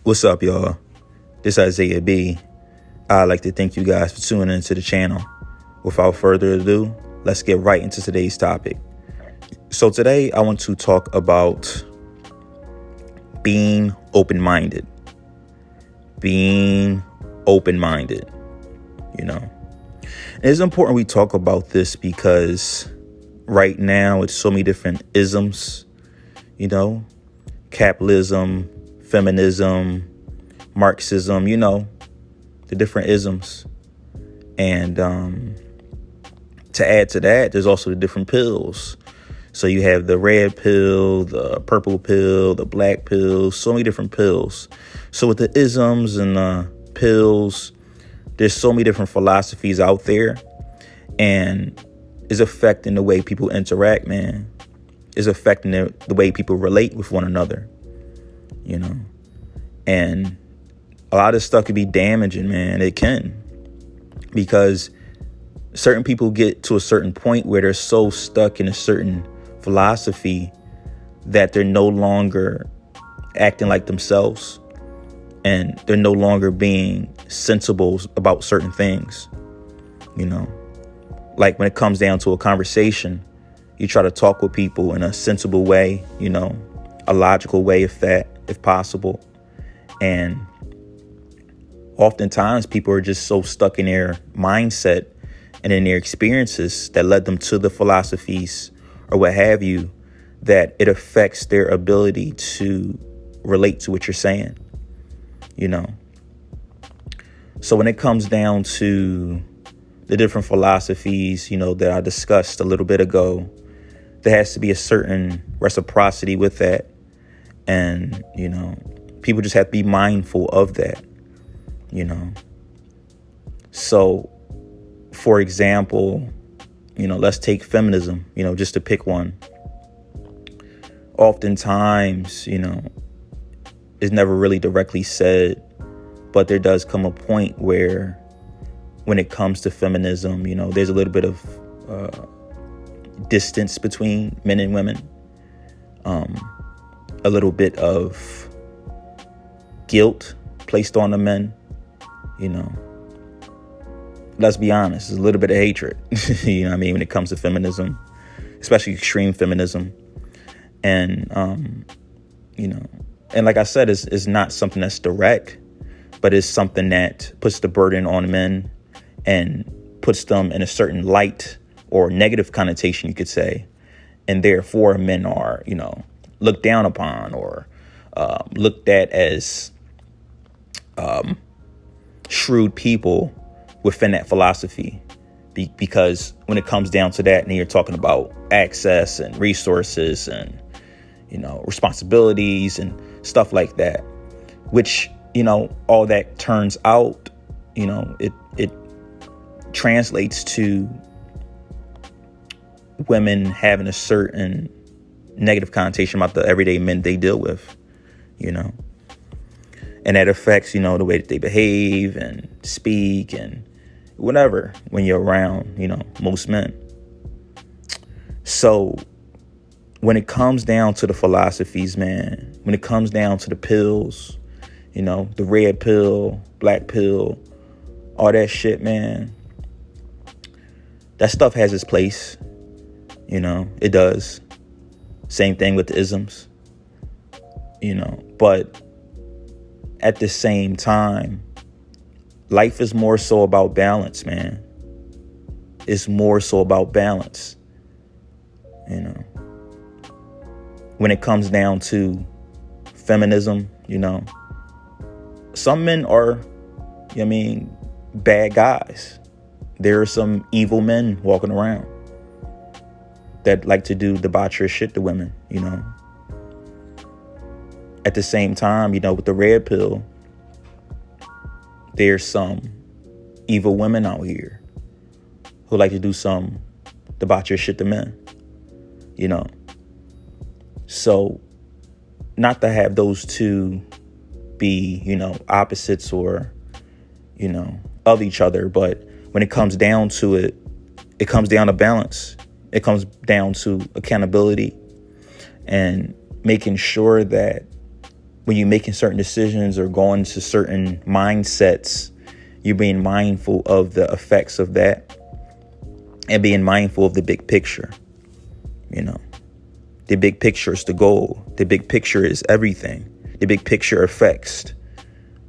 What's up, y'all? This is Isaiah B. I'd like to thank you guys for tuning into the channel. Without further ado, let's get right into today's topic. So today I want to talk about being open-minded. Being open-minded, And it's important we talk about this because right now it's so many different isms, capitalism, feminism, Marxism, the different isms. And to add to that, there's also the different pills. So you have the red pill, the purple pill, the black pill, so many different pills. So with the isms and the pills, there's so many different philosophies out there, and it's affecting the way people interact, man. It's affecting the way people relate with one another, And a lot of stuff can be damaging, man. It can. Because certain people get to a certain point where they're so stuck in a certain philosophy that they're no longer acting like themselves, and they're no longer being sensible about certain things, Like when it comes down to a conversation, you try to talk with people in a sensible way, a logical way, if possible. And oftentimes people are just so stuck in their mindset and in their experiences that led them to the philosophies or what have you, that it affects their ability to relate to what you're saying, So when it comes down to the different philosophies, that I discussed a little bit ago, there has to be a certain reciprocity with that. And, people just have to be mindful of that, So, for example, let's take feminism, just to pick one. Oftentimes, it's never really directly said, but there does come a point where when it comes to feminism, there's a little bit of distance between men and women, a little bit of guilt placed on the men, Let's be honest, there's a little bit of hatred, when it comes to feminism, especially extreme feminism. And, and like I said, it's not something that's direct, but it's something that puts the burden on men and puts them in a certain light or negative connotation, you could say. And therefore men are, looked down upon or looked at as shrewd people within that philosophy. Because when it comes down to that, and you're talking about access and resources and, responsibilities and stuff like that, which, all that turns out, it translates to women having a certain negative connotation about the everyday men they deal with, and that affects, the way that they behave and speak and whatever when you're around, most men. So when it comes down to the philosophies, man, when it comes down to the pills, the red pill, black pill, all that shit, man, that stuff has its place. It does. Same thing with the isms, but at the same time, life is more so about balance, man. It's more so about balance, When it comes down to feminism, some men are, bad guys. There are some evil men walking around that like to do debaucherous shit to women, At the same time, with the red pill, there's some evil women out here who like to do some debaucherous shit to men, So not to have those two be, opposites or, of each other, but when it comes down to it, it comes down to balance. It comes down to accountability and making sure that when you're making certain decisions or going to certain mindsets, you're being mindful of the effects of that and being mindful of the big picture. The big picture is the goal. The big picture is everything. The big picture affects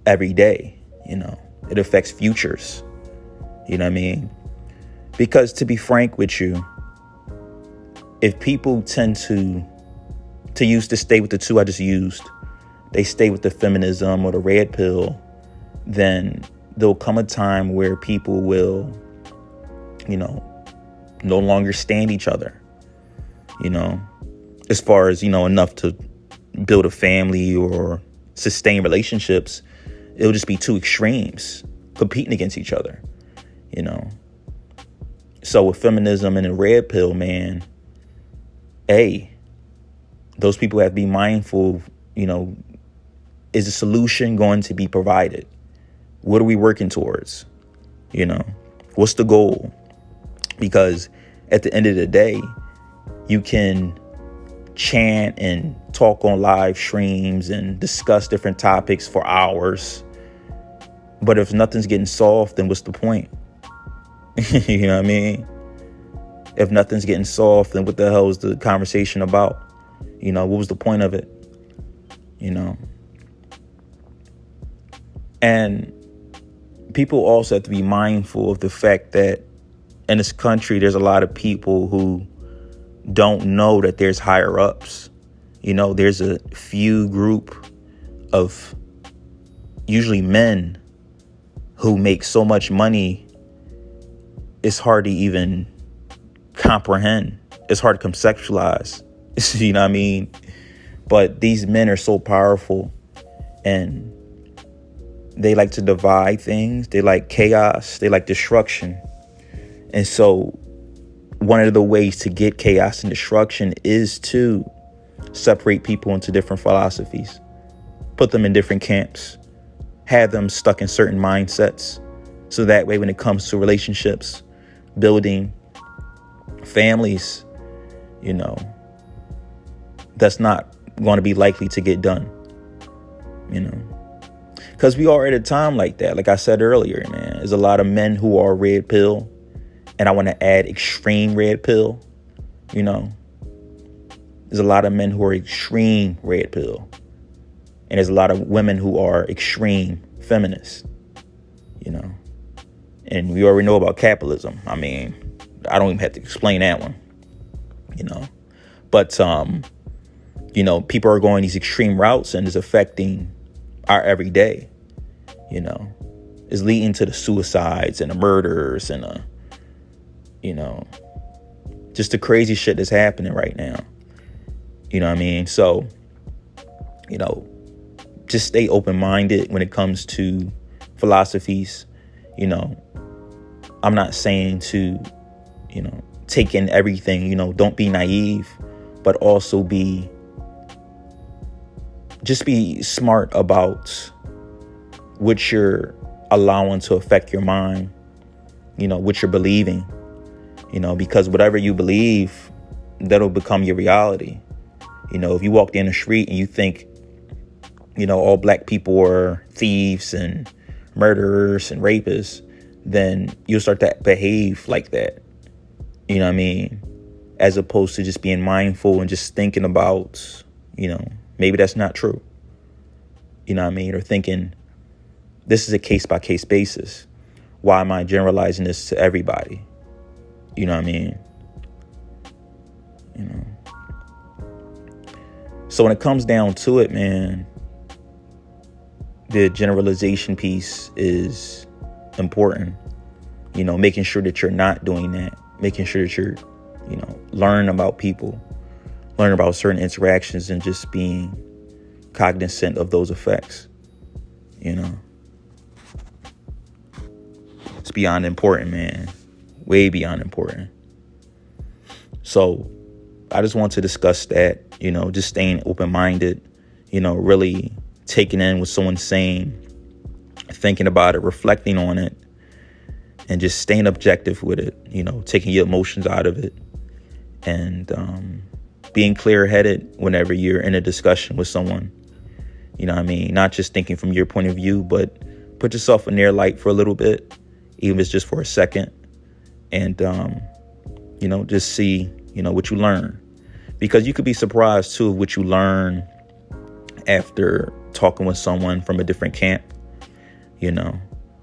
every day. It affects futures. You know what I mean? Because to be frank with you, if people tend to stay with the two I just used, they stay with the feminism or the red pill, then there'll come a time where people will, no longer stand each other, as far as, enough to build a family or sustain relationships. It'll just be two extremes competing against each other, So with feminism and the red pill, man, those people have to be mindful, is a solution going to be provided? What are we working towards? What's the goal? Because at the end of the day, you can chant and talk on live streams and discuss different topics for hours. But if nothing's getting solved, then what's the point? You know what I mean? If nothing's getting solved, then what the hell is the conversation about? What was the point of it? And people also have to be mindful of the fact that in this country, there's a lot of people who don't know that there's higher ups. There's a few group of usually men who make so much money, it's hard to even comprehend. It's hard to conceptualize. You know what I mean? But these men are so powerful, and they like to divide things. They like chaos. They like destruction. And so one of the ways to get chaos and destruction is to separate people into different philosophies, put them in different camps, have them stuck in certain mindsets. So that way, when it comes to relationships, building families, that's not going to be likely to get done, because we are at a time like that. Like I said earlier, man, there's a lot of men who are red pill, and I want to add extreme red pill. There's a lot of men who are extreme red pill, and there's a lot of women who are extreme feminists, and we already know about capitalism. I mean, I don't even have to explain that one, but people are going these extreme routes, and it's affecting our everyday. It's leading to the suicides and the murders and just the crazy shit that's happening right now. You know what I mean? So, just stay open-minded when it comes to philosophies. I'm not saying to, take in everything, don't be naive, but also be smart about what you're allowing to affect your mind, what you're believing, because whatever you believe, that'll become your reality. If you walk down the street and you think, all black people are thieves and murderers and rapists, then you'll start to behave like that. You know what I mean? As opposed to just being mindful and just thinking about, maybe that's not true. You know what I mean? Or thinking, this is a case-by-case basis. Why am I generalizing this to everybody? You know what I mean? So when it comes down to it, man, the generalization piece is important. Making sure that you're not doing that. Making sure that you're, learning about people, learning about certain interactions, and just being cognizant of those effects. It's beyond important, man. Way beyond important. So I just want to discuss that, just staying open-minded, really taking in what someone's saying, thinking about it, reflecting on it, and just staying objective with it, taking your emotions out of it, and being clear-headed whenever you're in a discussion with someone, You know what I mean? Not just thinking from your point of view, but put yourself in their light for a little bit, even if it's just for a second. And, just see, what you learn. Because you could be surprised, too, of what you learn after talking with someone from a different camp,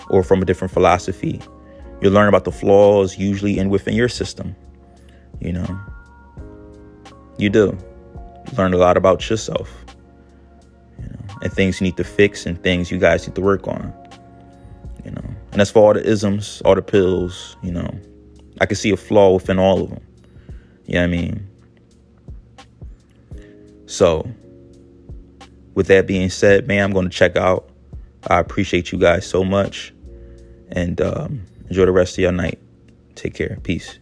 or from a different philosophy. You'll learn about the flaws usually within your system. You do. You learn a lot about yourself, and things you need to fix and things you guys need to work on, And as for all the isms, all the pills, I can see a flaw within all of them. You know what I mean? So, with that being said, man, I'm going to check out. I appreciate you guys so much. And enjoy the rest of your night. Take care. Peace.